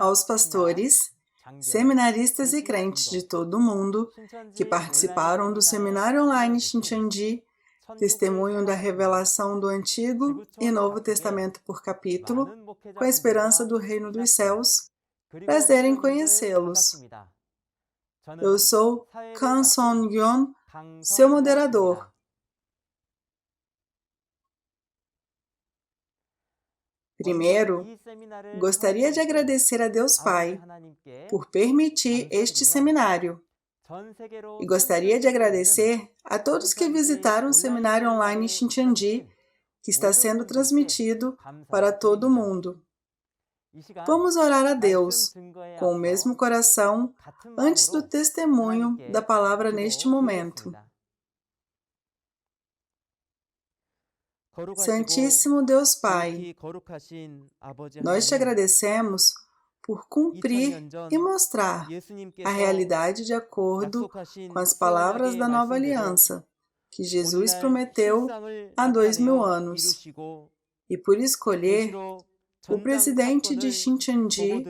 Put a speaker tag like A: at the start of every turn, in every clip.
A: aos pastores, seminaristas e crentes de todo o mundo que participaram do seminário online Shincheonji, testemunho da revelação do Antigo e Novo Testamento por capítulo, com a esperança do reino dos céus. Prazer em conhecê-los. Eu sou Kang Son-yeon, seu moderador. Primeiro, gostaria de agradecer a Deus Pai por permitir este seminário. E gostaria de agradecer a todos que visitaram o seminário online Shincheonji, que está sendo transmitido para todo o mundo. Vamos orar a Deus, com o mesmo coração, antes do testemunho da palavra neste momento. Santíssimo Deus Pai, nós te agradecemos por cumprir e mostrar a realidade de acordo com as palavras da nova aliança, que Jesus prometeu há 2000 anos, e por escolher o presidente de Shincheonji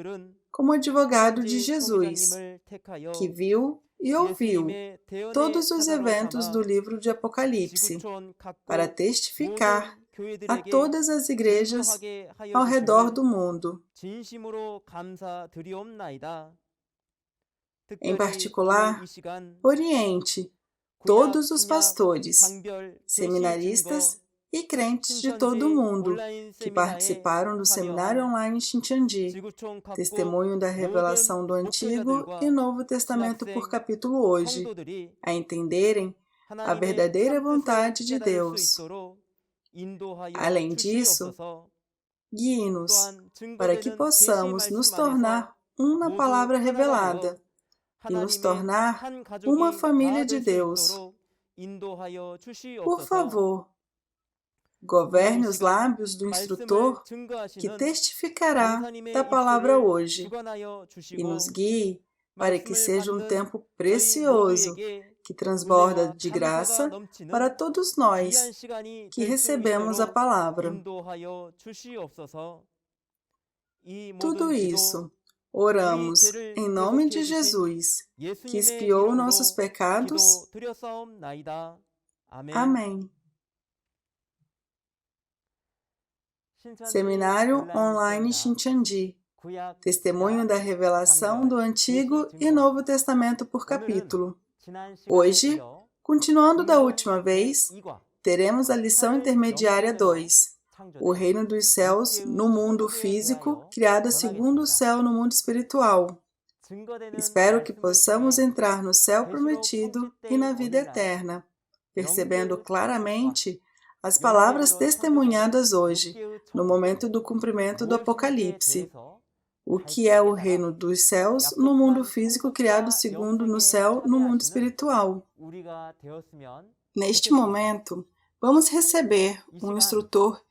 A: como advogado de Jesus, que viu e ouviu todos os eventos do livro de Apocalipse, para testificar a todas as igrejas ao redor do mundo. Em particular, oriente todos os pastores, seminaristas e crentes de todo o mundo que participaram do seminário online Shincheonji, testemunho da revelação do Antigo e Novo Testamento por capítulo hoje, a entenderem a verdadeira vontade de Deus. Além disso, guie-nos para que possamos nos tornar uma palavra revelada e nos tornar uma família de Deus. Por favor, governe os lábios do instrutor que testificará da palavra hoje e nos guie para que seja um tempo precioso que transborda de graça para todos nós que recebemos a palavra. Tudo isso oramos em nome de Jesus, que expiou nossos pecados. Amém. Seminário online Shincheonji, testemunho da revelação do Antigo e Novo Testamento por capítulo. Hoje, continuando da última vez, teremos a lição intermediária 2, o reino dos céus no mundo físico, criado segundo o céu no mundo espiritual. Espero que possamos entrar no céu prometido e na vida eterna, percebendo claramente as palavras testemunhadas hoje, no momento do cumprimento do Apocalipse. O que é o reino dos céus no mundo físico criado segundo no céu no mundo espiritual. Neste momento, vamos receber um instrutor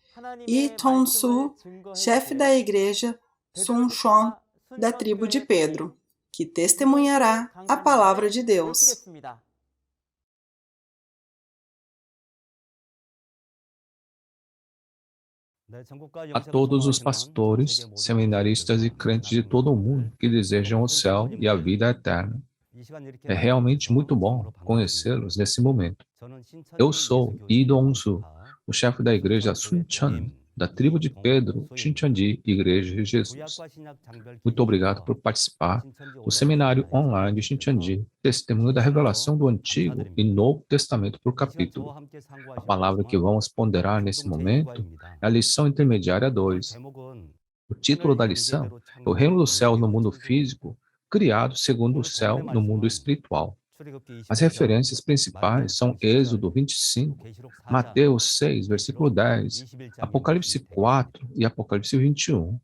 A: Lee Tong-soo, chefe da igreja Suncheon da tribo de Pedro, que testemunhará a palavra de Deus.
B: A todos os pastores, seminaristas e crentes de todo o mundo que desejam o céu e a vida eterna. É realmente muito bom conhecê-los nesse momento. Eu sou Lee Dong-soo, o chefe da igreja Suncheon, da tribo de Pedro, Shincheonji, Igreja de Jesus. Muito obrigado por participar do seminário online de Shincheonji, testemunho da revelação do Antigo e Novo Testamento por capítulo. A palavra que vamos ponderar nesse momento é a lição intermediária 2. O título da lição é o reino do céu no mundo físico, criado segundo o céu no mundo espiritual. As referências principais são Êxodo 25, Mateus 6, versículo 10, Apocalipse 4 e Apocalipse 21.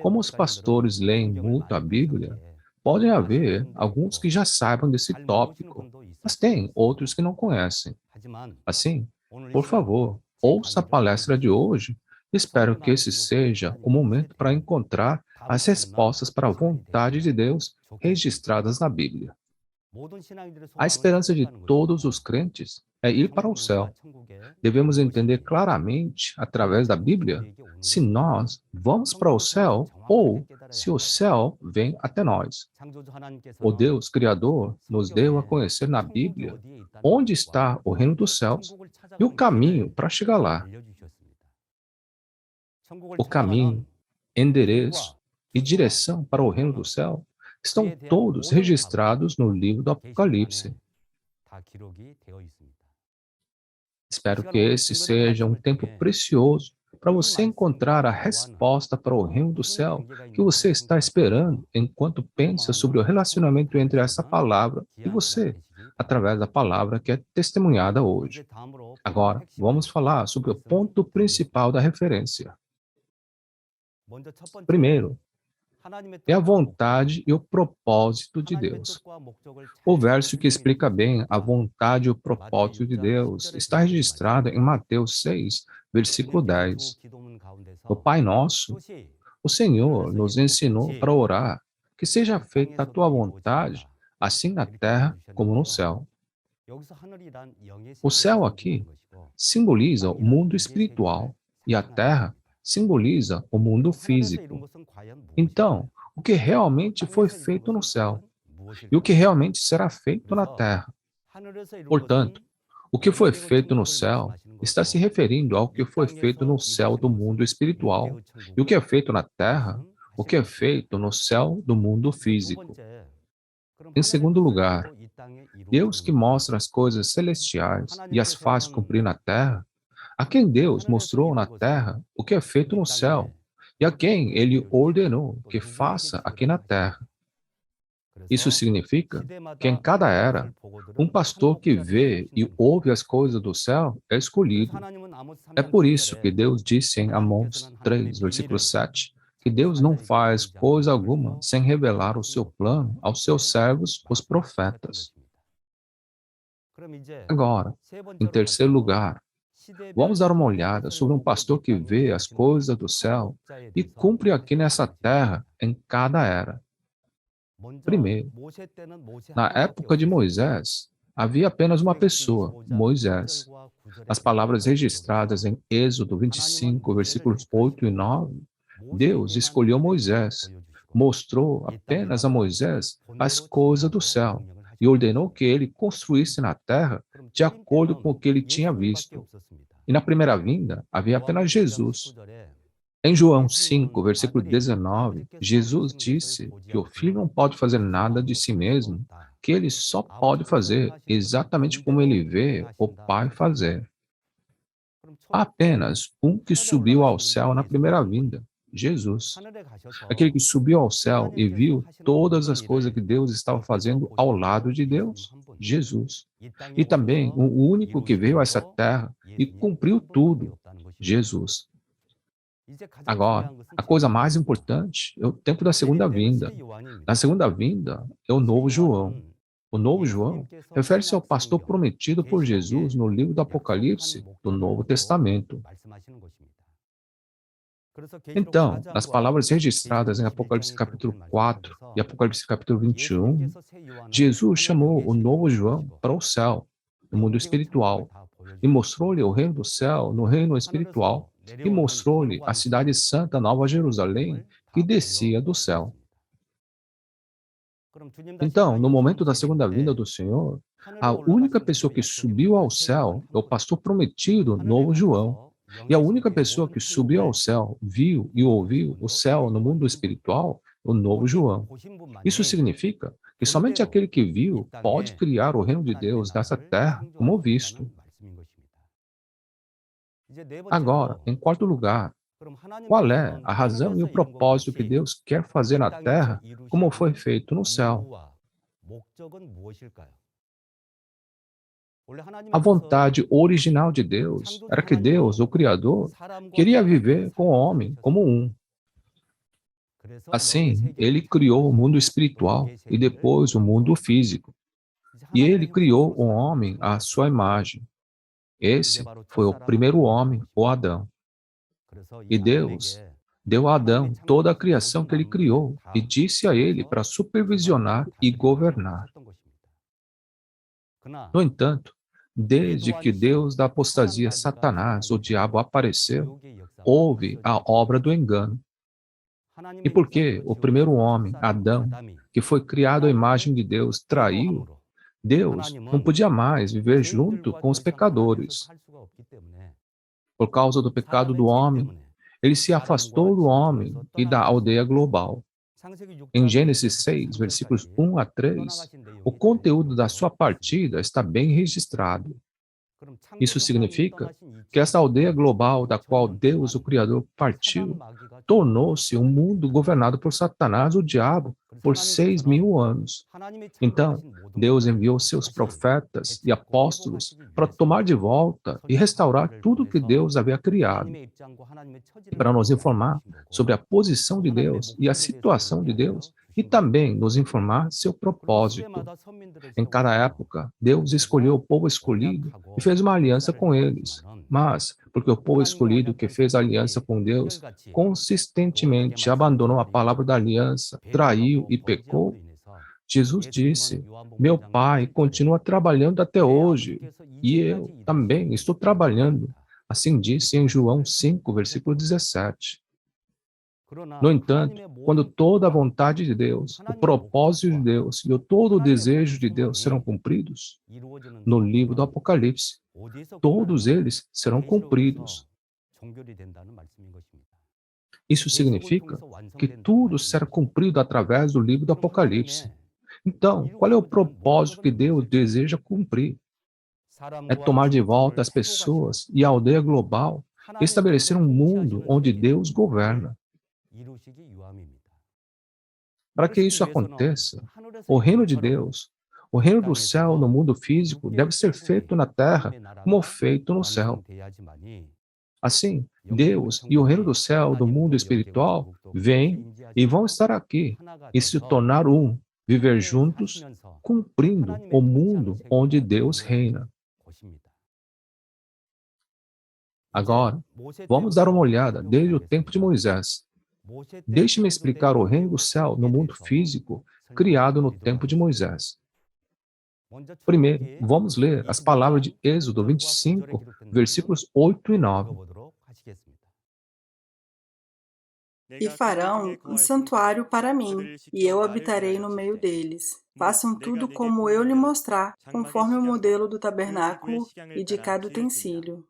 B: Como os pastores leem muito a Bíblia, podem haver alguns que já saibam desse tópico, mas tem outros que não conhecem. Assim, por favor, ouça a palestra de hoje. Espero que esse seja o momento para encontrar as respostas para a vontade de Deus registradas na Bíblia. A esperança de todos os crentes é ir para o céu. Devemos entender claramente, através da Bíblia, se nós vamos para o céu ou se o céu vem até nós. O Deus Criador nos deu a conhecer na Bíblia onde está o reino dos céus e o caminho para chegar lá. O caminho, endereço e direção para o reino do céu estão todos registrados no livro do Apocalipse. Espero que esse seja um tempo precioso para você encontrar a resposta para o reino do céu que você está esperando enquanto pensa sobre o relacionamento entre essa palavra e você, através da palavra que é testemunhada hoje. Agora, vamos falar sobre o ponto principal da referência. Primeiro, é a vontade e o propósito de Deus. O verso que explica bem a vontade e o propósito de Deus está registrado em Mateus 6, versículo 10. No Pai Nosso, o Senhor nos ensinou para orar que seja feita a tua vontade, assim na terra como no céu. O céu aqui simboliza o mundo espiritual e a terra simboliza o mundo físico. Então, o que realmente foi feito no céu e o que realmente será feito na terra. Portanto, o que foi feito no céu está se referindo ao que foi feito no céu do mundo espiritual, e o que é feito na terra, o que é feito no céu do mundo físico. Em segundo lugar, Deus que mostra as coisas celestiais e as faz cumprir na terra, a quem Deus mostrou na terra o que é feito no céu, e a quem ele ordenou que faça aqui na terra. Isso significa que em cada era, um pastor que vê e ouve as coisas do céu é escolhido. É por isso que Deus disse em Amós 3, versículo 7, que Deus não faz coisa alguma sem revelar o seu plano aos seus servos, os profetas. Agora, em terceiro lugar, vamos dar uma olhada sobre um pastor que vê as coisas do céu e cumpre aqui nessa terra em cada era. Primeiro, na época de Moisés, havia apenas uma pessoa, Moisés. As palavras registradas em Êxodo 25, versículos 8 e 9, Deus escolheu Moisés, mostrou apenas a Moisés as coisas do céu e ordenou que ele construísse na terra de acordo com o que ele tinha visto. E na primeira vinda, havia apenas Jesus. Em João 5, versículo 19, Jesus disse que o Filho não pode fazer nada de si mesmo, que ele só pode fazer exatamente como ele vê o Pai fazer. Há apenas um que subiu ao céu na primeira vinda, Jesus. Aquele que subiu ao céu e viu todas as coisas que Deus estava fazendo ao lado de Deus, Jesus. E também o único que veio a essa terra e cumpriu tudo, Jesus. Agora, a coisa mais importante é o tempo da segunda vinda. Na segunda vinda é o novo João. O novo João refere-se ao pastor prometido por Jesus no livro do Apocalipse do Novo Testamento. Então, nas palavras registradas em Apocalipse capítulo 4 e Apocalipse capítulo 21, Jesus chamou o novo João para o céu, no mundo espiritual, e mostrou-lhe o reino do céu no reino espiritual, e mostrou-lhe a cidade santa, Nova Jerusalém, que descia do céu. Então, no momento da segunda vinda do Senhor, a única pessoa que subiu ao céu é o pastor prometido, novo João. E a única pessoa que subiu ao céu, viu e ouviu o céu no mundo espiritual, o novo João. Isso significa que somente aquele que viu pode criar o reino de Deus nessa terra como visto. Agora, em quarto lugar, qual é a razão e o propósito que Deus quer fazer na terra como foi feito no céu? A vontade original de Deus era que Deus, o Criador, queria viver com o homem como um. Assim, ele criou o mundo espiritual e depois o mundo físico. E ele criou o homem à sua imagem. Esse foi o primeiro homem, o Adão. E Deus deu a Adão toda a criação que ele criou e disse a ele para supervisionar e governar. No entanto, Desde que Deus da apostasia Satanás, o diabo, apareceu, houve a obra do engano. E porque o primeiro homem, Adão, que foi criado à imagem de Deus, traiu, Deus não podia mais viver junto com os pecadores. Por causa do pecado do homem, ele se afastou do homem e da aldeia global. Em Gênesis 6, versículos 1 a 3, o conteúdo da sua partida está bem registrado. Isso significa que essa aldeia global da qual Deus, o Criador, partiu, tornou-se um mundo governado por Satanás, o diabo, por 6.000 anos. Então, Deus enviou seus profetas e apóstolos para tomar de volta e restaurar tudo que Deus havia criado, e para nos informar sobre a posição de Deus e a situação de Deus, e também nos informar seu propósito. Em cada época, Deus escolheu o povo escolhido e fez uma aliança com eles. Mas, porque o povo escolhido que fez aliança com Deus consistentemente abandonou a palavra da aliança, traiu e pecou, Jesus disse: Meu Pai continua trabalhando até hoje, e eu também estou trabalhando. Assim disse em João 5, versículo 17. No entanto, quando toda a vontade de Deus, o propósito de Deus e todo o desejo de Deus serão cumpridos, no livro do Apocalipse, todos eles serão cumpridos. Isso significa que tudo será cumprido através do livro do Apocalipse. Então, qual é o propósito que Deus deseja cumprir? É tomar de volta as pessoas e a aldeia global e estabelecer um mundo onde Deus governa. Para que isso aconteça, o reino de Deus, o reino do céu no mundo físico deve ser feito na terra como feito no céu. Assim, Deus e o reino do céu do mundo espiritual vêm e vão estar aqui e se tornar um, viver juntos, cumprindo o mundo onde Deus reina. Agora, vamos dar uma olhada desde o tempo de Moisés. Deixe-me explicar o reino do céu no mundo físico criado no tempo de Moisés. Primeiro, vamos ler as palavras de Êxodo 25, versículos 8 e 9.
A: E farão um santuário para mim, e eu habitarei no meio deles. Façam tudo como eu lhe mostrar, conforme o modelo do tabernáculo e de cada utensílio.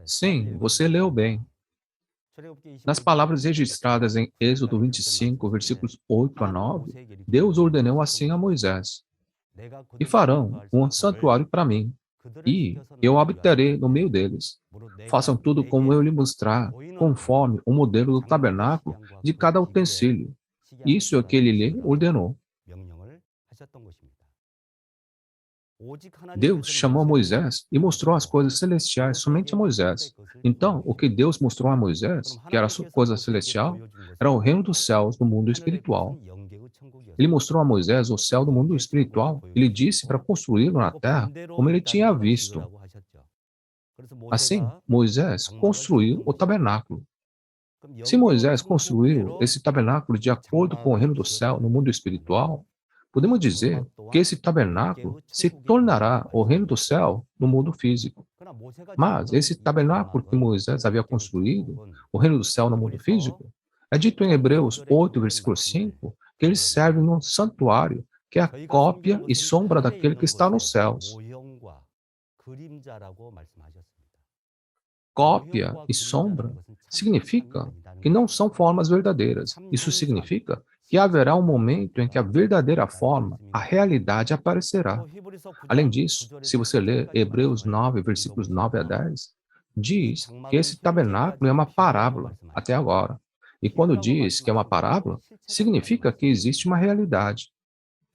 B: Sim, você leu bem. Nas palavras registradas em Êxodo 25, versículos 8 a 9, Deus ordenou assim a Moisés: E farão um santuário para mim, e eu habitarei no meio deles. Façam tudo como eu lhe mostrar, conforme o modelo do tabernáculo de cada utensílio. Isso é o que ele lhe ordenou. Deus chamou Moisés e mostrou as coisas celestiais somente a Moisés. Então, o que Deus mostrou a Moisés, que era a coisa celestial, era o reino dos céus do mundo espiritual. Ele mostrou a Moisés o céu do mundo espiritual e lhe disse para construí-lo na terra como ele tinha visto. Assim, Moisés construiu o tabernáculo. Se Moisés construiu esse tabernáculo de acordo com o reino do céu no mundo espiritual, podemos dizer que esse tabernáculo se tornará o reino do céu no mundo físico. Mas esse tabernáculo que Moisés havia construído, o reino do céu no mundo físico, é dito em Hebreus 8, versículo 5, que ele serve num santuário, que é a cópia e sombra daquele que está nos céus. Cópia e sombra significa que não são formas verdadeiras. Isso significa que haverá um momento em que a verdadeira forma, a realidade aparecerá. Além disso, se você ler Hebreus 9, versículos 9 a 10, diz que esse tabernáculo é uma parábola até agora. E quando diz que é uma parábola, significa que existe uma realidade.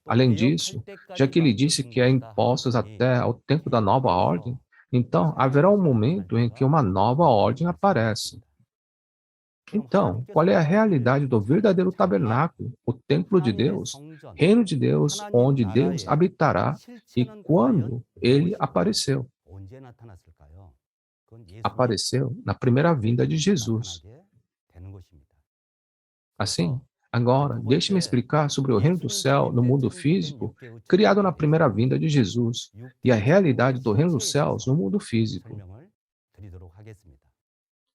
B: Além disso, já que ele disse que é impostos até ao tempo da nova ordem, então haverá um momento em que uma nova ordem aparece. Então, qual é a realidade do verdadeiro tabernáculo, o templo de Deus, reino de Deus, onde Deus habitará e quando ele apareceu? Apareceu na primeira vinda de Jesus. Assim, Agora, deixe-me explicar sobre o reino do céu no mundo físico, criado na primeira vinda de Jesus, e a realidade do reino dos céus no mundo físico.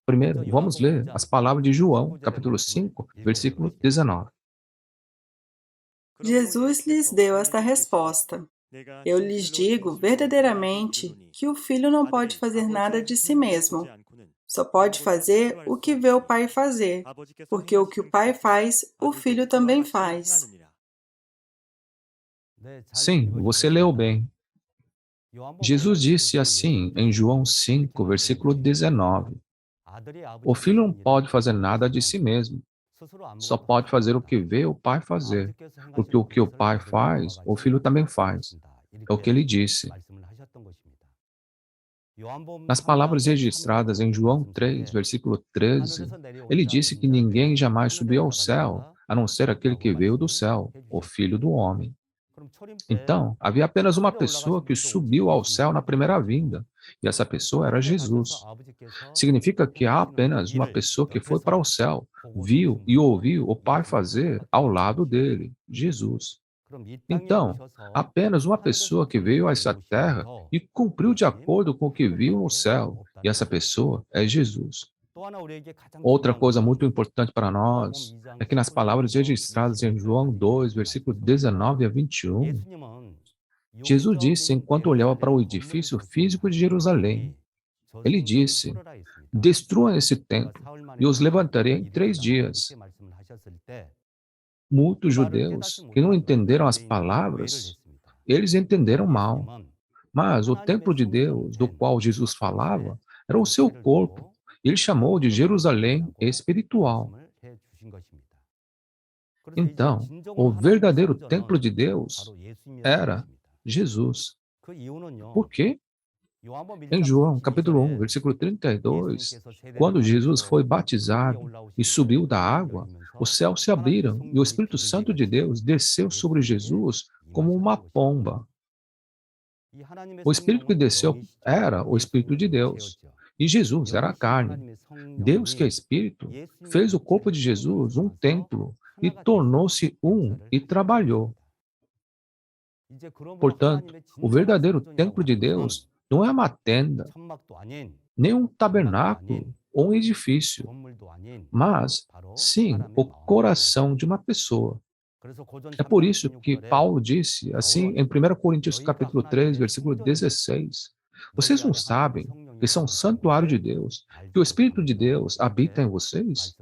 B: Primeiro, vamos ler as palavras de João, capítulo 5, versículo 19.
A: Jesus lhes deu esta resposta: Eu lhes digo verdadeiramente que o Filho não pode fazer nada de si mesmo. Só pode fazer o que vê o Pai fazer, porque o que o Pai faz, o Filho também faz.
B: Sim, você leu bem. Jesus disse assim em João 5, versículo 19: O filho não pode fazer nada de si mesmo, só pode fazer o que vê o pai fazer, porque o que o pai faz, o filho também faz. É o que ele disse. Nas palavras registradas em João 3, versículo 13, ele disse que ninguém jamais subiu ao céu, a não ser aquele que veio do céu, o Filho do Homem. Então, havia apenas uma pessoa que subiu ao céu na primeira vinda, e essa pessoa era Jesus. Significa que há apenas uma pessoa que foi para o céu, viu e ouviu o Pai fazer ao lado dele, Jesus. Então, apenas uma pessoa que veio a essa terra e cumpriu de acordo com o que viu no céu, e essa pessoa é Jesus. Outra coisa muito importante para nós é que nas palavras registradas em João 2, versículos 19 a 21, Jesus disse enquanto olhava para o edifício físico de Jerusalém, ele disse: Destruam esse templo e os levantarei em 3 dias. Muitos judeus que não entenderam as palavras, eles entenderam mal. Mas o templo de Deus, do qual Jesus falava, era o seu corpo. Ele chamou de Jerusalém espiritual. Então, o verdadeiro templo de Deus era Jesus. Por quê? Em João, capítulo 1, versículo 32, quando Jesus foi batizado e subiu da água, os céus se abriram e o Espírito Santo de Deus desceu sobre Jesus como uma pomba. O Espírito que desceu era o Espírito de Deus, e Jesus era a carne. Deus, que é Espírito, fez o corpo de Jesus um templo e tornou-se um e trabalhou. Portanto, o verdadeiro templo de Deus não é uma tenda, nem um tabernáculo ou um edifício, mas, sim, o coração de uma pessoa. É por isso que Paulo disse, assim, em 1 Coríntios capítulo 3, versículo 16, vocês não sabem que são santuário de Deus, que o Espírito de Deus habita em vocês?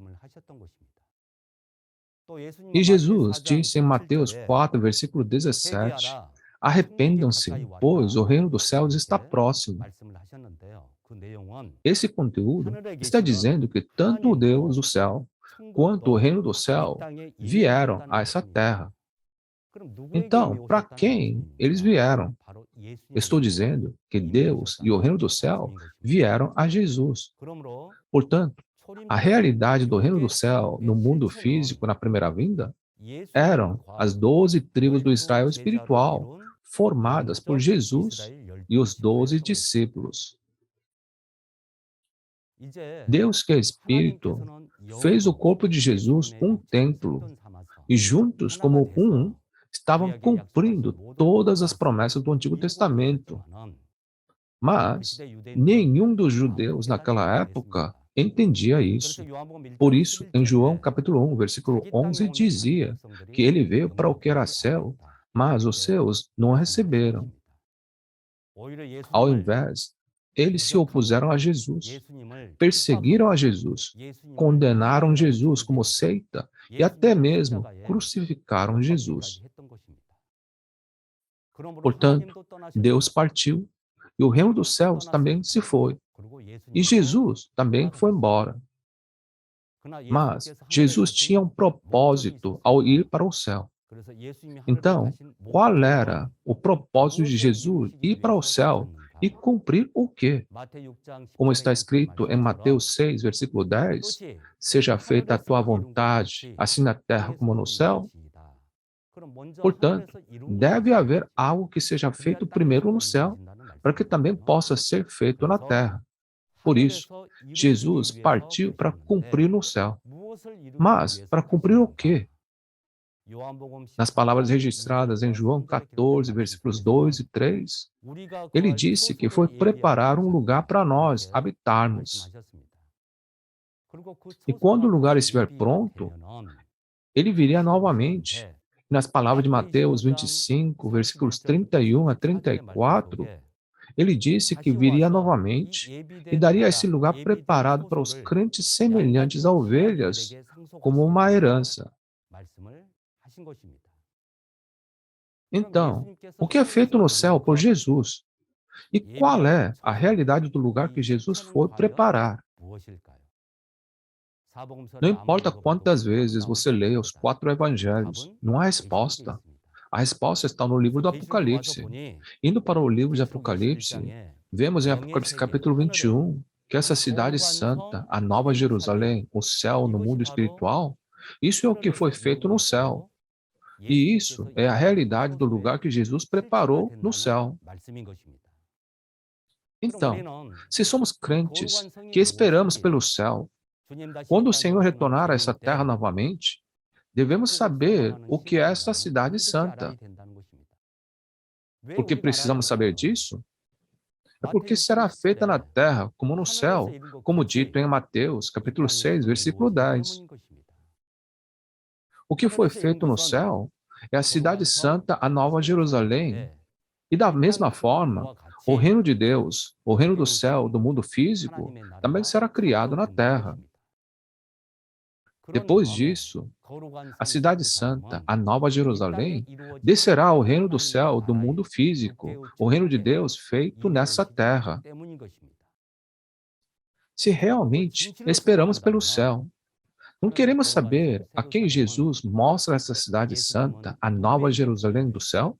B: E Jesus disse em Mateus 4, versículo 17, arrependam-se, pois o reino dos céus está próximo. Esse conteúdo está dizendo que tanto o Deus do céu quanto o reino do céu vieram a essa terra. Então, para quem eles vieram? Estou dizendo que Deus e o reino do céu vieram a Jesus. Portanto, a realidade do reino do céu no mundo físico na primeira vinda eram as 12 tribos do Israel espiritual, formadas por Jesus e os 12 discípulos. Deus, que é Espírito, fez o corpo de Jesus um templo, e juntos, como um, estavam cumprindo todas as promessas do Antigo Testamento. Mas nenhum dos judeus naquela época entendia isso. Por isso, em João capítulo 1, versículo 11, dizia que ele veio para o que era céu, mas os seus não o receberam. Ao invés, eles se opuseram a Jesus, perseguiram a Jesus, condenaram Jesus como seita e até mesmo crucificaram Jesus. Portanto, Deus partiu e o reino dos céus também se foi. E Jesus também foi embora. Mas Jesus tinha um propósito ao ir para o céu. Então, qual era o propósito de Jesus ir para o céu e cumprir o quê? Como está escrito em Mateus 6, versículo 10, seja feita a tua vontade, assim na terra como no céu. Portanto, deve haver algo que seja feito primeiro no céu, para que também possa ser feito na terra. Por isso, Jesus partiu para cumprir no céu. Mas, para cumprir o quê? Nas palavras registradas em João 14, versículos 2 e 3, ele disse que foi preparar um lugar para nós habitarmos. E quando o lugar estiver pronto, ele viria novamente. Nas palavras de Mateus 25, versículos 31 a 34, ele disse que viria novamente e daria esse lugar preparado para os crentes semelhantes a ovelhas, como uma herança. Então, o que é feito no céu por Jesus? E qual é a realidade do lugar que Jesus foi preparar? Não importa quantas vezes você leia os 4 evangelhos, não há resposta. A resposta está no livro do Apocalipse. Indo para o livro de Apocalipse, vemos em Apocalipse capítulo 21 que essa cidade santa, a Nova Jerusalém, o céu no mundo espiritual, isso é o que foi feito no céu. E isso é a realidade do lugar que Jesus preparou no céu. Então, se somos crentes que esperamos pelo céu, quando o Senhor retornar a essa terra novamente, devemos saber o que é esta cidade santa. Por que precisamos saber disso? É porque será feita na terra como no céu, como dito em Mateus, capítulo 6, versículo 10. O que foi feito no céu é a cidade santa, a Nova Jerusalém. E da mesma forma, o reino de Deus, o reino do céu, do mundo físico, também será criado na terra. Depois disso, a cidade santa, a Nova Jerusalém, descerá ao reino do céu, do mundo físico, o reino de Deus feito nessa terra. Se realmente esperamos pelo céu, não queremos saber a quem Jesus mostra essa cidade santa, a Nova Jerusalém do céu?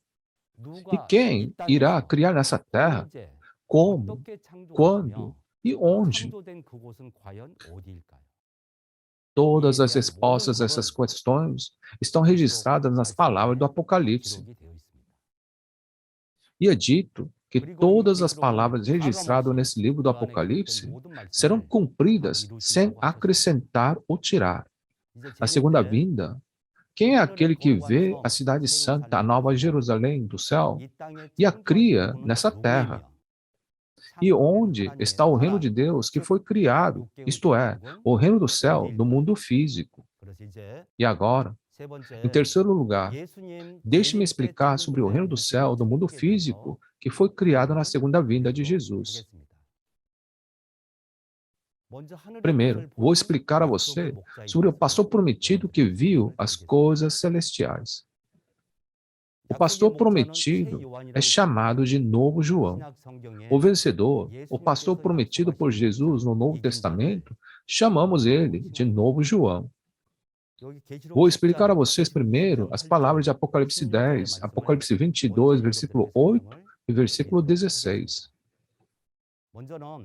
B: E quem irá criar nessa terra? Como? Quando? E onde? Todas as respostas a essas questões estão registradas nas palavras do Apocalipse. E é dito que todas as palavras registradas nesse livro do Apocalipse serão cumpridas sem acrescentar ou tirar. Na segunda vinda, quem é aquele que vê a cidade santa, a Nova Jerusalém do céu, e a cria nessa terra? E onde está o reino de Deus que foi criado, isto é, o reino do céu, do mundo físico? E agora, em terceiro lugar, deixe-me explicar sobre o reino do céu, do mundo físico, que foi criado na segunda vinda de Jesus. Primeiro, vou explicar a você sobre o pastor prometido que viu as coisas celestiais. O pastor prometido é chamado de Novo João. O vencedor, o pastor prometido por Jesus no Novo Testamento, chamamos ele de Novo João. Vou explicar a vocês primeiro as palavras de Apocalipse 10, Apocalipse 22, versículo 8 e versículo 16.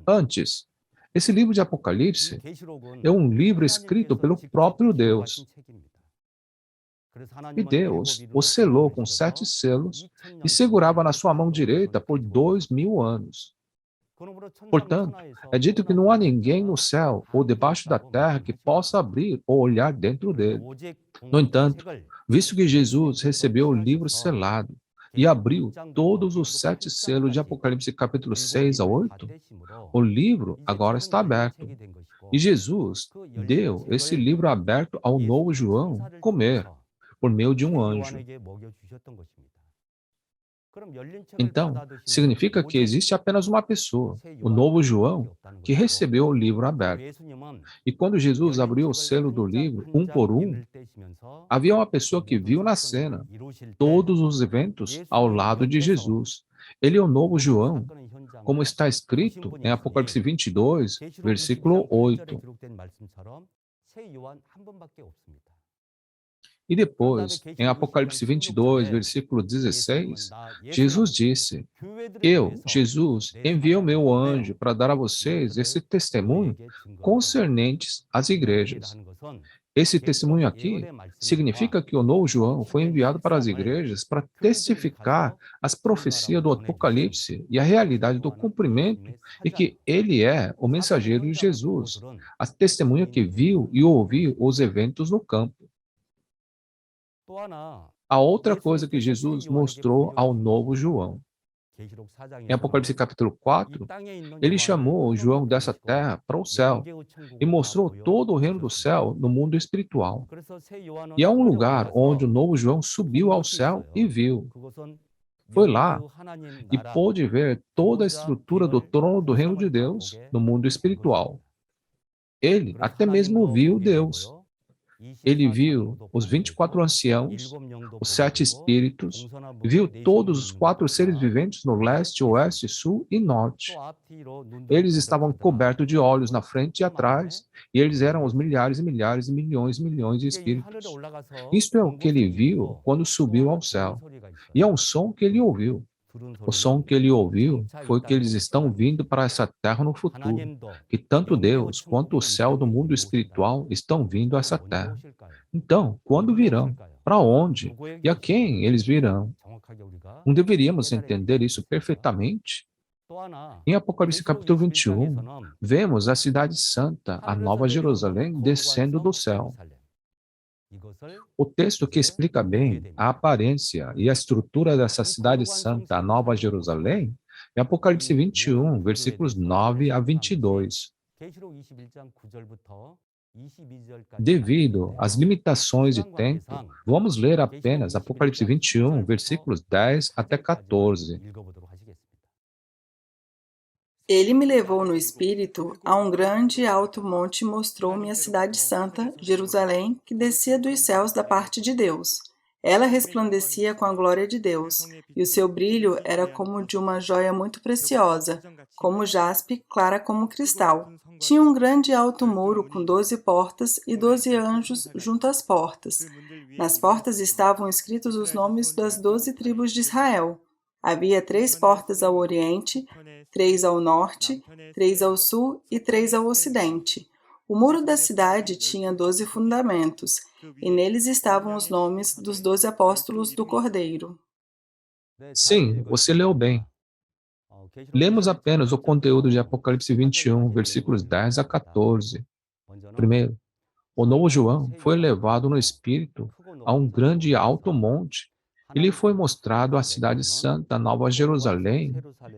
B: Antes, esse livro de Apocalipse é um livro escrito pelo próprio Deus. E Deus o selou com 7 selos e segurava na sua mão direita por 2000 anos. Portanto, é dito que não há ninguém no céu ou debaixo da terra que possa abrir ou olhar dentro dele. No entanto, visto que Jesus recebeu o livro selado e abriu todos os 7 selos de Apocalipse capítulo 6 a 8, o livro agora está aberto. E Jesus deu esse livro aberto ao novo João comer, por meio de um anjo. Então, significa que existe apenas uma pessoa, o novo João, que recebeu o livro aberto. E quando Jesus abriu o selo do livro, um por um, havia uma pessoa que viu na cena todos os eventos ao lado de Jesus. Ele é o novo João, como está escrito em Apocalipse 22, versículo 8. E depois, em Apocalipse 22, versículo 16, Jesus disse: Eu, Jesus, enviei o meu anjo para dar a vocês esse testemunho concernentes às igrejas. Esse testemunho aqui significa que o novo João foi enviado para as igrejas para testificar as profecias do Apocalipse e a realidade do cumprimento, e que ele é o mensageiro de Jesus, a testemunha que viu e ouviu os eventos no campo. A outra coisa que Jesus mostrou ao novo João. Em Apocalipse capítulo 4, ele chamou João dessa terra para o céu e mostrou todo o reino do céu no mundo espiritual. E há um lugar onde o novo João subiu ao céu e viu. Foi lá e pôde ver toda a estrutura do trono do reino de Deus no mundo espiritual. Ele até mesmo viu Deus. Ele viu os 24 anciãos, os 7 espíritos, viu todos os 4 seres viventes no leste, oeste, sul e norte. Eles estavam cobertos de olhos na frente e atrás, e eles eram os milhares e milhares e milhões de espíritos. Isto é o que ele viu quando subiu ao céu. E é um som que ele ouviu. O som que ele ouviu foi que eles estão vindo para essa terra no futuro, que tanto Deus quanto o céu do mundo espiritual estão vindo a essa terra. Então, quando virão? Para onde? E a quem eles virão? Não deveríamos entender isso perfeitamente? Em Apocalipse capítulo 21, vemos a cidade santa, a Nova Jerusalém, descendo do céu. O texto que explica bem a aparência e a estrutura dessa cidade santa, a Nova Jerusalém, é Apocalipse 21, versículos 9 a 22. Devido às limitações de tempo, vamos ler apenas Apocalipse 21, versículos 10 até 14.
A: Ele me levou no espírito a um grande e alto monte e mostrou-me a cidade santa, Jerusalém, que descia dos céus da parte de Deus. Ela resplandecia com a glória de Deus, e o seu brilho era como de uma joia muito preciosa, como jaspe, clara como cristal. Tinha um grande e alto muro com 12 portas e 12 anjos junto às portas. Nas portas estavam escritos os nomes das 12 tribos de Israel. Havia 3 portas ao oriente, 3 ao norte, 3 ao sul e 3 ao ocidente. O muro da cidade tinha 12 fundamentos, e neles estavam os nomes dos 12 apóstolos do Cordeiro.
B: Sim, você leu bem. Lemos apenas o conteúdo de Apocalipse 21, versículos 10 a 14. Primeiro, o novo João foi levado no espírito a um grande e alto monte e lhe foi mostrado a cidade santa, Nova Jerusalém,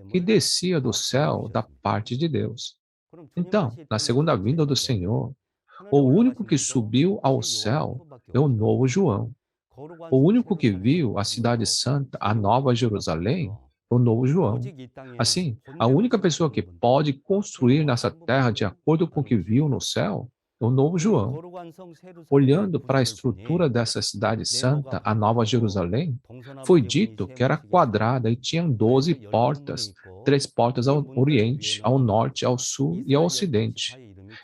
B: que descia do céu da parte de Deus. Então, na segunda vinda do Senhor, o único que subiu ao céu é o novo João. O único que viu a cidade santa, a Nova Jerusalém, é o novo João. Assim, a única pessoa que pode construir nessa terra de acordo com o que viu no céu é o novo João. Olhando para a estrutura dessa cidade santa, a Nova Jerusalém, foi dito que era quadrada e tinha 12 portas, 3 portas ao oriente, ao norte, ao sul e ao ocidente.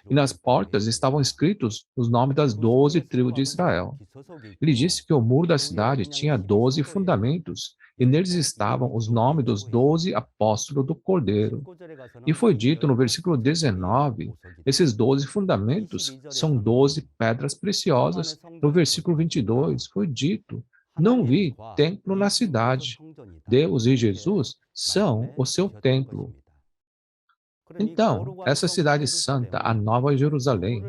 B: E nas portas estavam escritos os nomes das 12 tribos de Israel. Ele disse que o muro da cidade tinha 12 fundamentos, e neles estavam os nomes dos 12 apóstolos do Cordeiro. E foi dito no versículo 19, esses 12 fundamentos são 12 pedras preciosas. No versículo 22, foi dito, não vi templo na cidade. Deus e Jesus são o seu templo. Então, essa cidade santa, a Nova Jerusalém,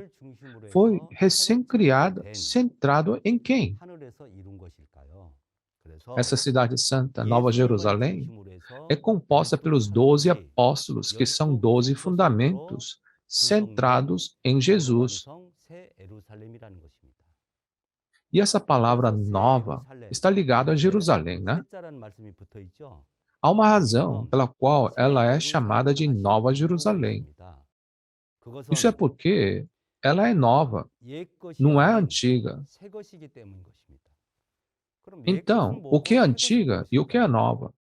B: foi recém-criada, centrado em quem? Essa cidade santa, Nova Jerusalém, é composta pelos 12 apóstolos, que são 12 fundamentos, centrados em Jesus. E essa palavra nova está ligada a Jerusalém, né? Há uma razão pela qual ela é chamada de Nova Jerusalém. Isso é porque ela é nova, não é antiga. Então, o que é antiga e o que é nova?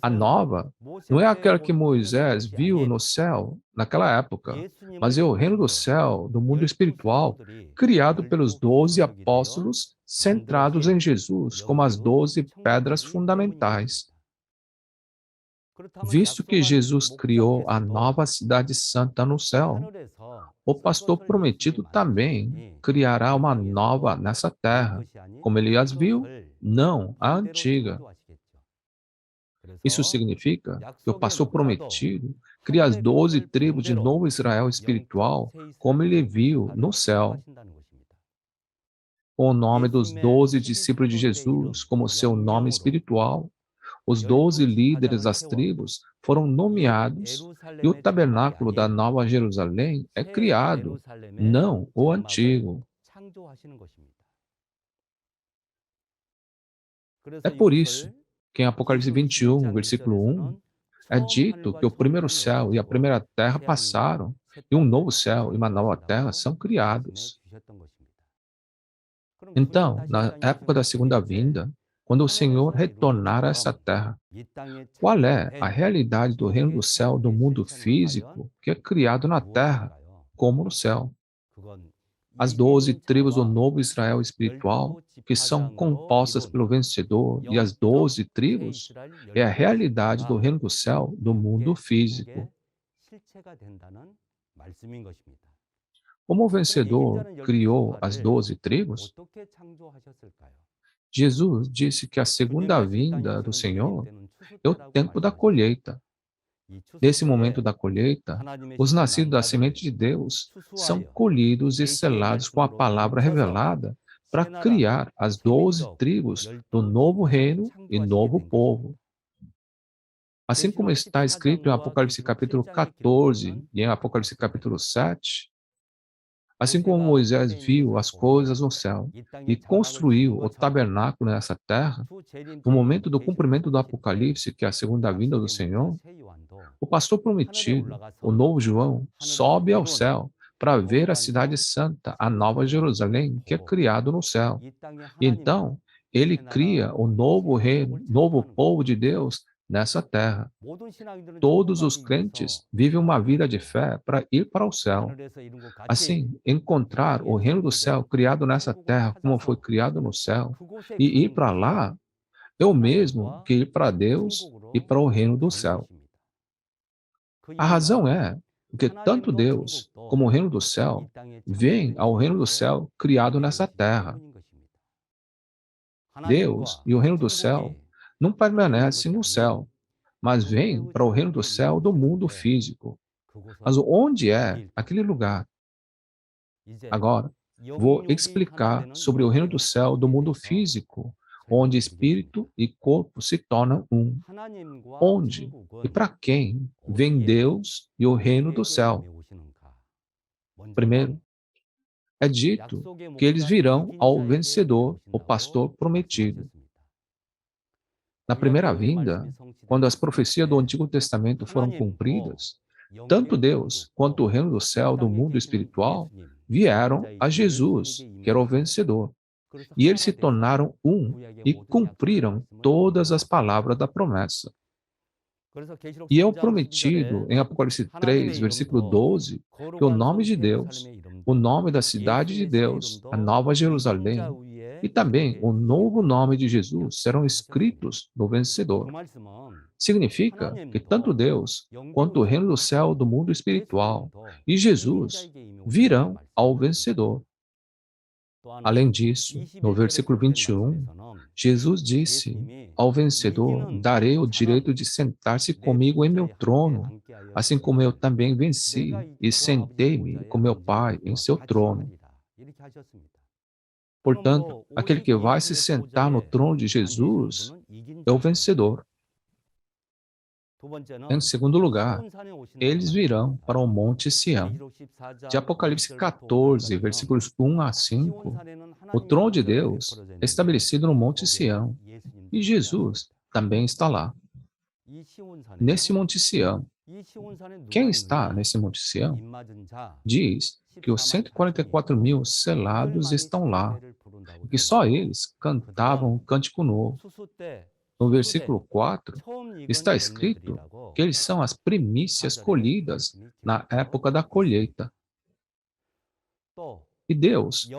B: A nova não é aquela que Moisés viu no céu naquela época, mas é o reino do céu, do mundo espiritual, criado pelos 12 apóstolos, centrados em Jesus, como as 12 pedras fundamentais. Visto que Jesus criou a nova cidade santa no céu, o pastor prometido também criará uma nova nessa terra, como ele as viu, não a antiga. Isso significa que o pastor prometido cria as 12 tribos de novo Israel espiritual, como ele viu no céu. o nome dos 12 discípulos de Jesus como seu nome espiritual. Os 12 líderes das tribos foram nomeados e o tabernáculo da Nova Jerusalém é criado, não o antigo. É por isso que em Apocalipse 21, versículo 1, é dito que o primeiro céu e a primeira terra passaram, e um novo céu e uma nova terra são criados. Então, na época da segunda vinda, quando o Senhor retornar a essa terra, qual é a realidade do reino do céu do mundo físico que é criado na terra, como no céu? As 12 tribos do novo Israel espiritual, que são compostas pelo vencedor, e as 12 tribos, é a realidade do reino do céu do mundo físico. Como o vencedor criou as 12 tribos, Jesus disse que a segunda vinda do Senhor é o tempo da colheita. Nesse momento da colheita, os nascidos da semente de Deus são colhidos e selados com a palavra revelada para criar as 12 tribos do novo reino e novo povo. Assim como está escrito em Apocalipse capítulo 14 e em Apocalipse capítulo 7, assim como Moisés viu as coisas no céu e construiu o tabernáculo nessa terra, no momento do cumprimento do Apocalipse, que é a segunda vinda do Senhor, o pastor prometido, o novo João, sobe ao céu para ver a cidade santa, a nova Jerusalém, que é criado no céu. E então, ele cria o novo reino, novo povo de Deus nessa terra. Todos os crentes vivem uma vida de fé para ir para o céu. Assim, encontrar o reino do céu criado nessa terra como foi criado no céu e ir para lá é o mesmo que ir para Deus e para o reino do céu. A razão é porque tanto Deus como o reino do céu vêm ao reino do céu criado nessa terra. Deus e o reino do céu não permanecem no céu, mas vêm para o reino do céu do mundo físico. Mas onde é aquele lugar? Agora, vou explicar sobre o reino do céu do mundo físico, onde espírito e corpo se tornam um. Onde e para quem vem Deus e o reino do céu? Primeiro, é dito que eles virão ao vencedor, o pastor prometido. Na primeira vinda, quando as profecias do Antigo Testamento foram cumpridas, tanto Deus quanto o reino do céu do mundo espiritual vieram a Jesus, que era o vencedor. E eles se tornaram um e cumpriram todas as palavras da promessa. E é o prometido em Apocalipse 3, versículo 12, que o nome de Deus, o nome da cidade de Deus, a Nova Jerusalém, e também o novo nome de Jesus serão escritos no vencedor. Significa que tanto Deus quanto o reino do céu do mundo espiritual e Jesus virão ao vencedor. Além disso, no versículo 21, Jesus disse: ao vencedor darei o direito de sentar-se comigo em meu trono, assim como eu também venci e sentei-me com meu Pai em seu trono. Portanto, aquele que vai se sentar no trono de Jesus é o vencedor. Em segundo lugar, eles virão para o Monte Sião. De Apocalipse 14, versículos 1 a 5, o trono de Deus é estabelecido no Monte Sião, e Jesus também está lá. Nesse Monte Sião, quem está nesse Monte Sião? Diz que os 144 mil selados estão lá, e que só eles cantavam um cântico novo. No versículo 4, está escrito que eles são as primícias colhidas na época da colheita. E Deus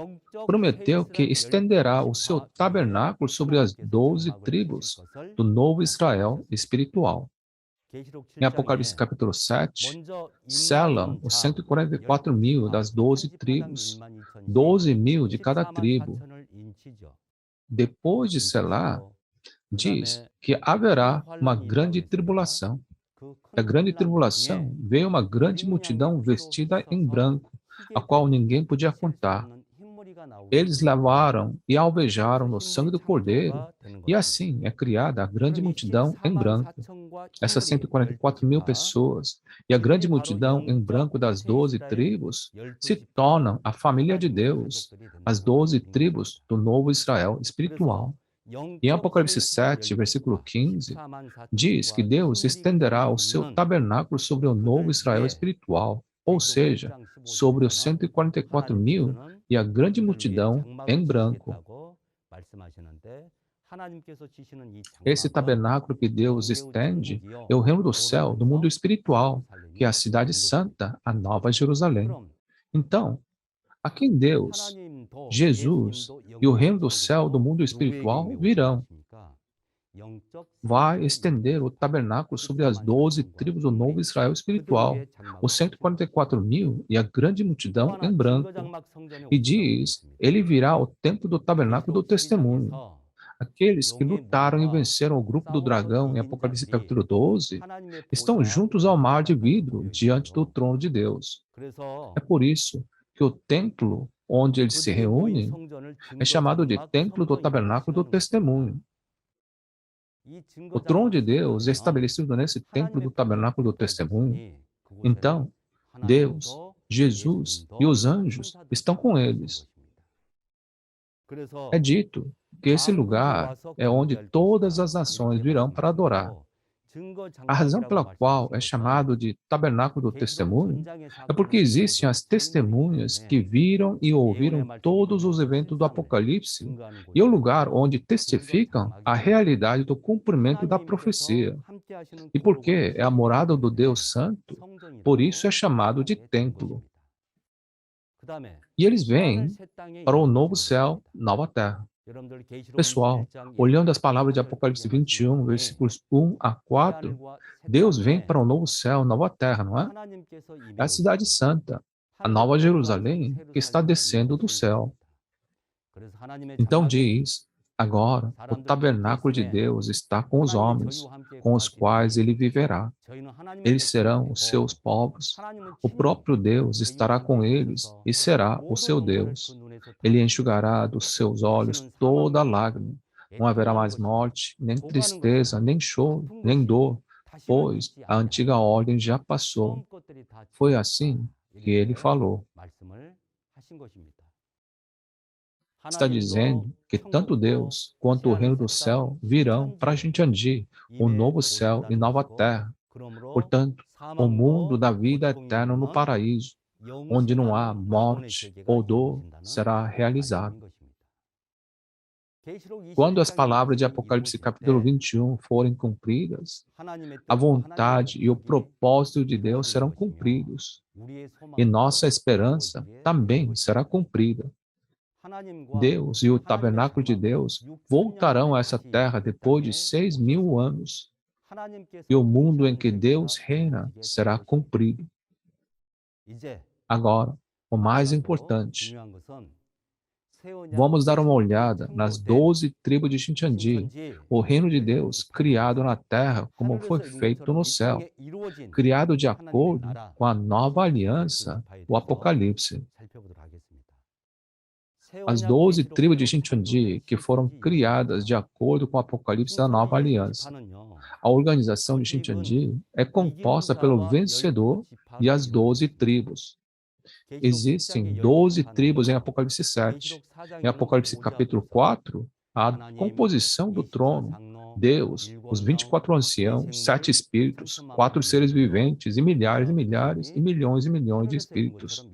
B: prometeu que estenderá o seu tabernáculo sobre as 12 tribos do novo Israel espiritual. Em Apocalipse capítulo 7, selam os 144 mil das 12 tribos, 12 mil de cada tribo. Depois de selar, diz que haverá uma grande tribulação. Da grande tribulação veio uma grande multidão vestida em branco, a qual ninguém podia contar. Eles lavaram e alvejaram no sangue do Cordeiro, e assim é criada a grande multidão em branco. Essas 144.000 pessoas e a grande multidão em branco das 12 tribos se tornam a família de Deus, as 12 tribos do novo Israel espiritual. Em Apocalipse 7, versículo 15, diz que Deus estenderá o seu tabernáculo sobre o novo Israel espiritual, ou seja, sobre os 144.000 e a grande multidão em branco. Esse tabernáculo que Deus estende é o reino do céu, do mundo espiritual, que é a cidade santa, a Nova Jerusalém. Então, a quem Deus, Jesus e o reino do céu, do mundo espiritual virão, vai estender o tabernáculo sobre as 12 tribos do novo Israel espiritual, os 144.000 e a grande multidão em branco. E diz, ele virá ao templo do tabernáculo do testemunho. Aqueles que lutaram e venceram o grupo do dragão em Apocalipse capítulo 12 estão juntos ao mar de vidro diante do trono de Deus. É por isso que o templo onde eles se reúnem é chamado de templo do tabernáculo do testemunho. O trono de Deus é estabelecido nesse templo do tabernáculo do testemunho. Então, Deus, Jesus e os anjos estão com eles. É dito que esse lugar é onde todas as nações virão para adorar. A razão pela qual é chamado de tabernáculo do testemunho é porque existem as testemunhas que viram e ouviram todos os eventos do Apocalipse e é o lugar onde testificam a realidade do cumprimento da profecia. E porque é a morada do Deus Santo, por isso é chamado de templo. E eles vêm para o novo céu, nova terra. Pessoal, olhando as palavras de Apocalipse 21, versículos 1 a 4, Deus vem para o novo céu, nova terra, não é? É a cidade santa, a nova Jerusalém, que está descendo do céu. Então diz, agora o tabernáculo de Deus está com os homens, com os quais ele viverá. Eles serão os seus povos. O próprio Deus estará com eles e será o seu Deus. Ele enxugará dos seus olhos toda lágrima. Não haverá mais morte, nem tristeza, nem choro, nem dor, pois a antiga ordem já passou. Foi assim que ele falou. Está dizendo que tanto Deus quanto o reino do céu virão para Shincheonji, um novo céu e nova terra. Portanto, o mundo da vida eterna no paraíso, onde não há morte ou dor, será realizado. Quando as palavras de Apocalipse capítulo 21 forem cumpridas, a vontade e o propósito de Deus serão cumpridos, e nossa esperança também será cumprida. Deus e o tabernáculo de Deus voltarão a essa terra depois de 6.000 anos, e o mundo em que Deus reina será cumprido. Agora, o mais importante, vamos dar uma olhada nas 12 tribos de Shincheonji, o reino de Deus criado na terra como foi feito no céu, criado de acordo com a nova aliança, o Apocalipse. As 12 tribos de Shincheonji que foram criadas de acordo com o Apocalipse da nova aliança. A organização de Shincheonji é composta pelo vencedor e as 12 tribos. Existem 12 tribos em Apocalipse 7. Em Apocalipse capítulo 4, a composição do trono, Deus, os 24 anciãos, 7 espíritos, 4 seres viventes e milhares e milhões de espíritos.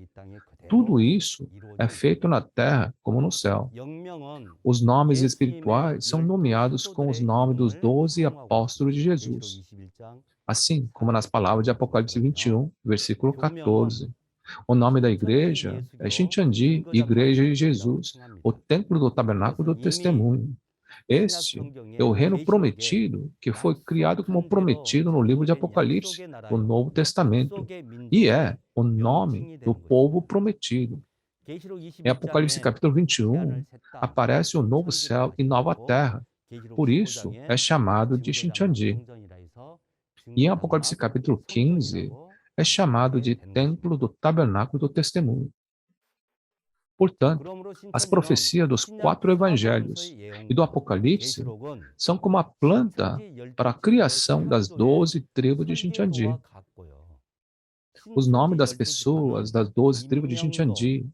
B: Tudo isso é feito na terra como no céu. Os nomes espirituais são nomeados com os nomes dos 12 apóstolos de Jesus, assim como nas palavras de Apocalipse 21, versículo 14. O nome da igreja é Shincheonji, Igreja de Jesus, o templo do tabernáculo do testemunho. Este é o reino prometido que foi criado como prometido no livro de Apocalipse, do Novo Testamento, e é o nome do povo prometido. Em Apocalipse capítulo 21, aparece o novo céu e nova terra, por isso é chamado de Shincheonji. E em Apocalipse capítulo 15, é chamado de Templo do Tabernáculo do Testemunho. Portanto, as profecias dos 4 evangelhos e do Apocalipse são como a planta para a criação das 12 tribos de Xintiandi. Os nomes das pessoas das 12 tribos de Xintiandi,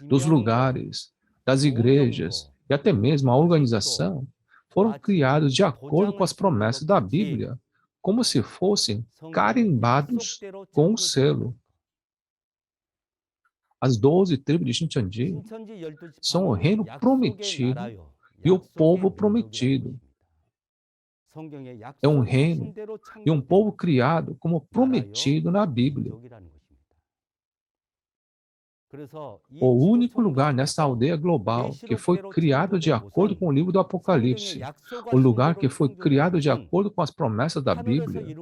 B: dos lugares, das igrejas e até mesmo a organização foram criados de acordo com as promessas da Bíblia, como se fossem carimbados com um selo. As 12 tribos de Xintiandi são o reino prometido e o povo prometido. É um reino e um povo criado como prometido na Bíblia. O único lugar nesta aldeia global que foi criado de acordo com o livro do Apocalipse, o lugar que foi criado de acordo com as promessas da Bíblia,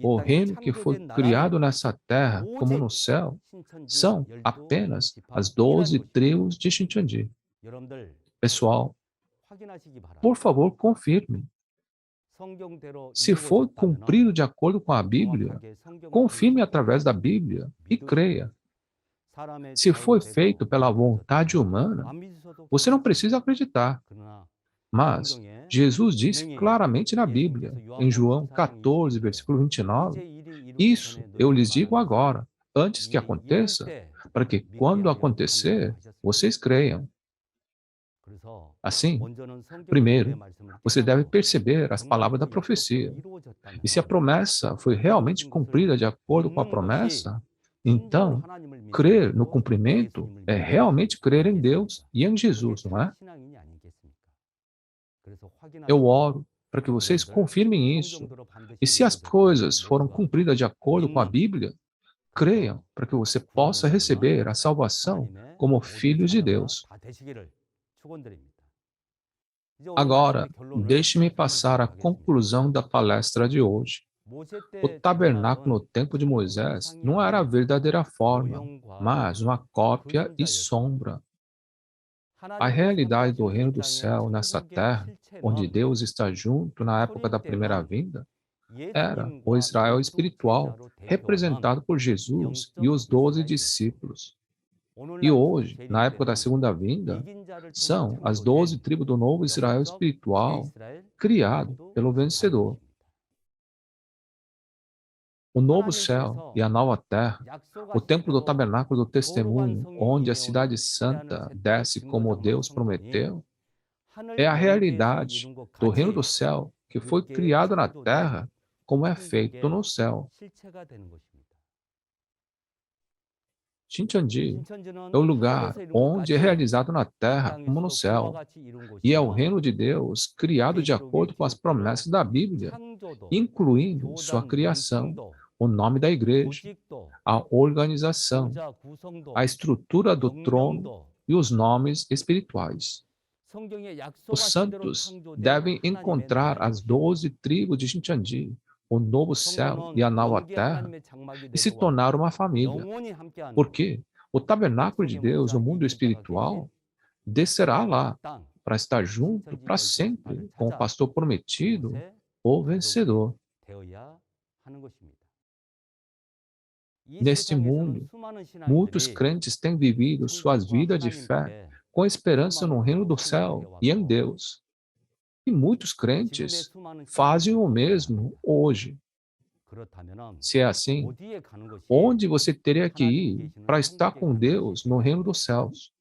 B: o reino que foi criado nessa terra como no céu, são apenas as 12 tribos de Xintiandi. Pessoal, por favor, confirme. Se for cumprido de acordo com a Bíblia, confirme através da Bíblia e creia. Se foi feito pela vontade humana, você não precisa acreditar. Mas Jesus disse claramente na Bíblia, em João 14, versículo 29, isso eu lhes digo agora, antes que aconteça, para que quando acontecer, vocês creiam. Assim, primeiro, você deve perceber as palavras da profecia. E se a promessa foi realmente cumprida de acordo com a promessa, então, crer no cumprimento é realmente crer em Deus e em Jesus, não é? Eu oro para que vocês confirmem isso. E se as coisas foram cumpridas de acordo com a Bíblia, creiam para que você possa receber a salvação como filhos de Deus. Agora, deixe-me passar à conclusão da palestra de hoje. O tabernáculo no tempo de Moisés não era a verdadeira forma, mas uma cópia e sombra. A realidade do reino do céu nessa terra, onde Deus está junto na época da primeira vinda, era o Israel espiritual, representado por Jesus e os 12 discípulos. E hoje, na época da segunda vinda, são as 12 tribos do novo Israel espiritual, criado pelo vencedor. O novo céu e a nova terra, o templo do tabernáculo do testemunho, onde a cidade santa desce como Deus prometeu, é a realidade do reino do céu que foi criado na terra como é feito no céu. Xintiandi é o lugar onde é realizado na terra como no céu, e é o reino de Deus criado de acordo com as promessas da Bíblia, incluindo sua criação, o nome da igreja, a organização, a estrutura do trono e os nomes espirituais. Os santos devem encontrar as 12 tribos de Xintiandi, o novo céu e a nova terra, e se tornar uma família. Porque o tabernáculo de Deus, o mundo espiritual, descerá lá para estar junto para sempre com o pastor prometido, o vencedor. Neste mundo, muitos crentes têm vivido suas vidas de fé com esperança no reino do céu e em Deus. E muitos crentes fazem o mesmo hoje. Se é assim, onde você teria que ir para estar com Deus no reino dos céus?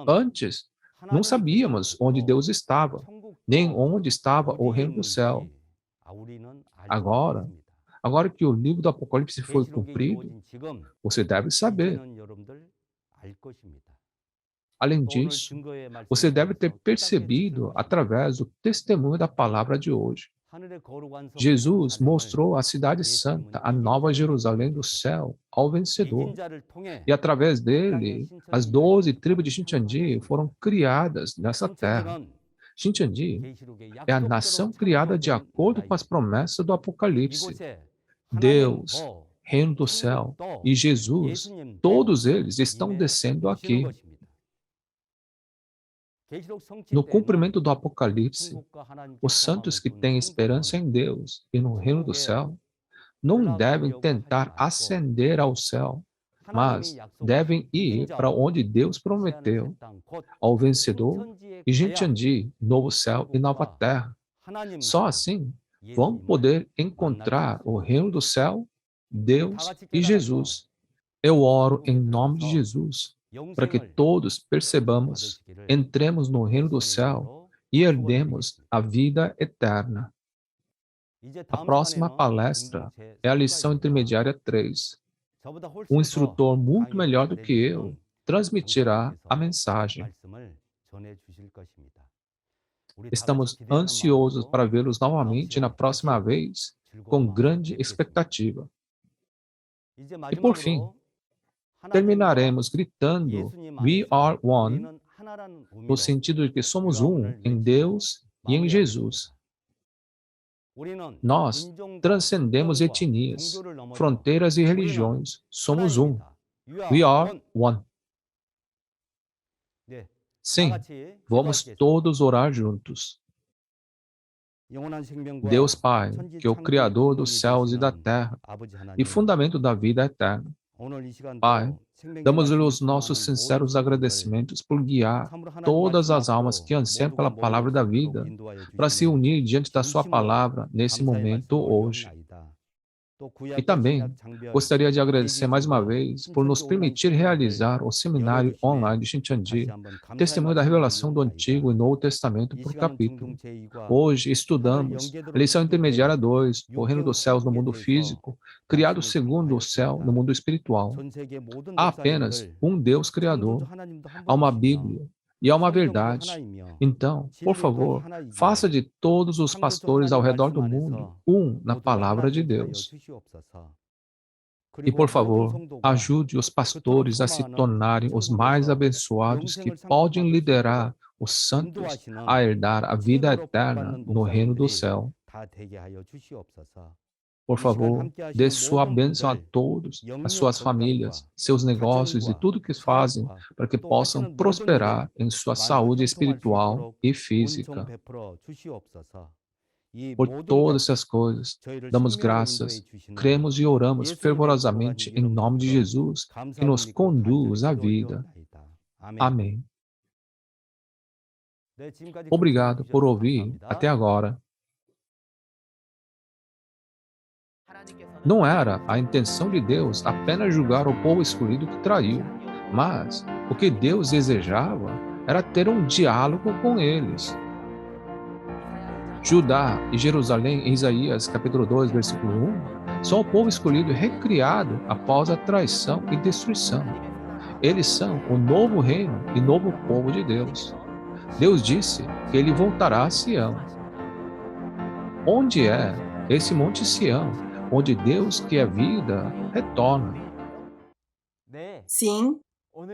B: Antes, não sabíamos onde Deus estava, nem onde estava o reino do céu. Agora que o livro do Apocalipse foi cumprido, você deve saber. Além disso, você deve ter percebido através do testemunho da palavra de hoje. Jesus mostrou a cidade santa, a nova Jerusalém do céu, ao vencedor. E através dele, as 12 tribos de Xintiandi foram criadas nessa terra. Xintiandi é a nação criada de acordo com as promessas do Apocalipse. Deus, Reino do Céu e Jesus, todos eles estão descendo aqui. No cumprimento do Apocalipse, os santos que têm esperança em Deus e no reino do céu não devem tentar ascender ao céu, mas devem ir para onde Deus prometeu, ao vencedor e Shincheonji, novo céu e nova terra. Só assim vão poder encontrar o reino do céu, Deus e Jesus. Eu oro em nome de Jesus, para que todos percebamos, entremos no reino do céu e herdemos a vida eterna. A próxima palestra é a lição intermediária 3. Um instrutor muito melhor do que eu transmitirá a mensagem. Estamos ansiosos para vê-los novamente na próxima vez, com grande expectativa. E por fim, terminaremos gritando We are one, no sentido de que somos um em Deus e em Jesus. Nós transcendemos etnias, fronteiras e religiões. Somos um. We are one. Sim, vamos todos orar juntos. Deus Pai, que é o Criador dos céus e da terra e fundamento da vida eterna. Pai, damos-lhe os nossos sinceros agradecimentos por guiar todas as almas que anseiam pela palavra da vida para se unir diante da sua palavra nesse momento hoje. E também gostaria de agradecer mais uma vez por nos permitir realizar o seminário online de Shincheonji, testemunho da revelação do Antigo e Novo Testamento por capítulo. Hoje estudamos a lição intermediária 2, o reino dos céus no mundo físico, criado segundo o céu no mundo espiritual. Há apenas um Deus Criador, há uma Bíblia e há uma verdade. Então, por favor, faça de todos os pastores ao redor do mundo um na palavra de Deus. E, por favor, ajude os pastores a se tornarem os mais abençoados que podem liderar os santos a herdar a vida eterna no reino do céu. Por favor, dê sua bênção a todos, as suas famílias, seus negócios e tudo que fazem para que possam prosperar em sua saúde espiritual e física. Por todas essas coisas, damos graças, cremos e oramos fervorosamente em nome de Jesus, que nos conduz à vida. Amém. Obrigado por ouvir até agora. Não era a intenção de Deus apenas julgar o povo escolhido que traiu, mas o que Deus desejava era ter um diálogo com eles. Judá e Jerusalém, em Isaías capítulo 2, versículo 1, são o povo escolhido e recriado após a traição e destruição. Eles são o novo reino e novo povo de Deus. Deus disse que ele voltará a Sião. Onde é esse monte Sião, onde Deus, que é vida, retorna?
A: Sim,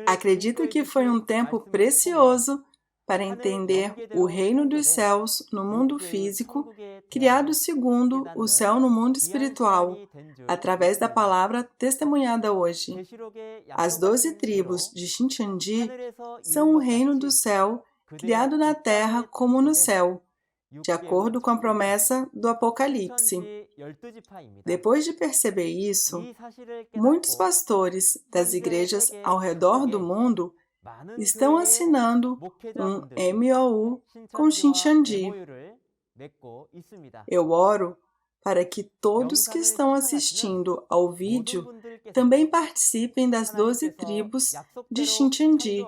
A: acredito que foi um tempo precioso para entender o reino dos céus no mundo físico, criado segundo o céu no mundo espiritual, através da palavra testemunhada hoje. As 12 tribos de Shincheonji são o reino do céu, criado na terra como no céu, de acordo com a promessa do Apocalipse. Depois de perceber isso, muitos pastores das igrejas ao redor do mundo estão assinando um MOU com Shincheonji. Eu oro para que todos que estão assistindo ao vídeo também participem das 12 tribos de Shincheonji,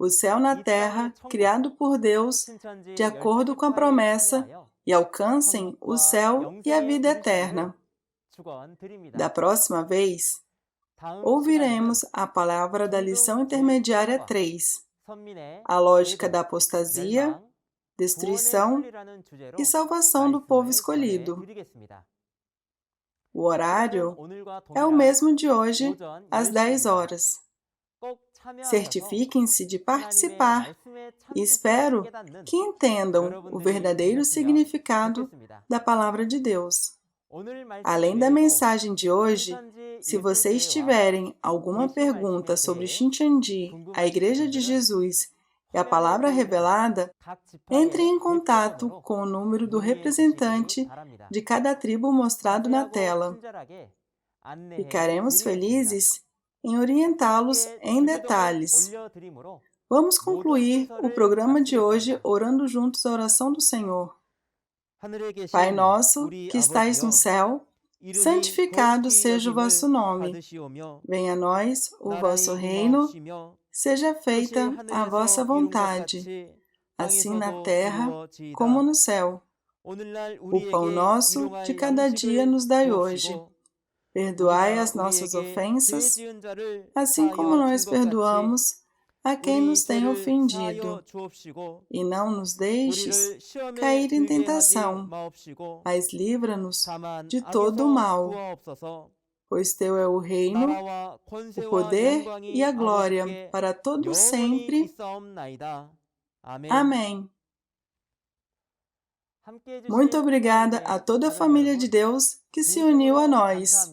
A: o céu na terra, criado por Deus, de acordo com a promessa, e alcancem o céu e a vida eterna. Da próxima vez, ouviremos a palavra da lição intermediária 3, a lógica da apostasia, destruição e salvação do povo escolhido. O horário é o mesmo de hoje, às 10 horas. Certifiquem-se de participar e espero que entendam o verdadeiro significado da palavra de Deus. Além da mensagem de hoje, se vocês tiverem alguma pergunta sobre Shincheonji, a Igreja de Jesus e a palavra revelada, entrem em contato com o número do representante de cada tribo mostrado na tela. Ficaremos felizes em orientá-los em detalhes. Vamos concluir o programa de hoje orando juntos a oração do Senhor. Pai nosso, que estais no céu, santificado seja o vosso nome. Venha a nós o vosso reino, seja feita a vossa vontade, assim na terra como no céu. O pão nosso de cada dia nos dai hoje. Perdoai as nossas ofensas, assim como nós perdoamos a quem nos tem ofendido. E não nos deixes cair em tentação, mas livra-nos de todo o mal. Pois teu é o reino, o poder e a glória para todo sempre. Amém. Muito obrigada a toda a família de Deus que se uniu a nós.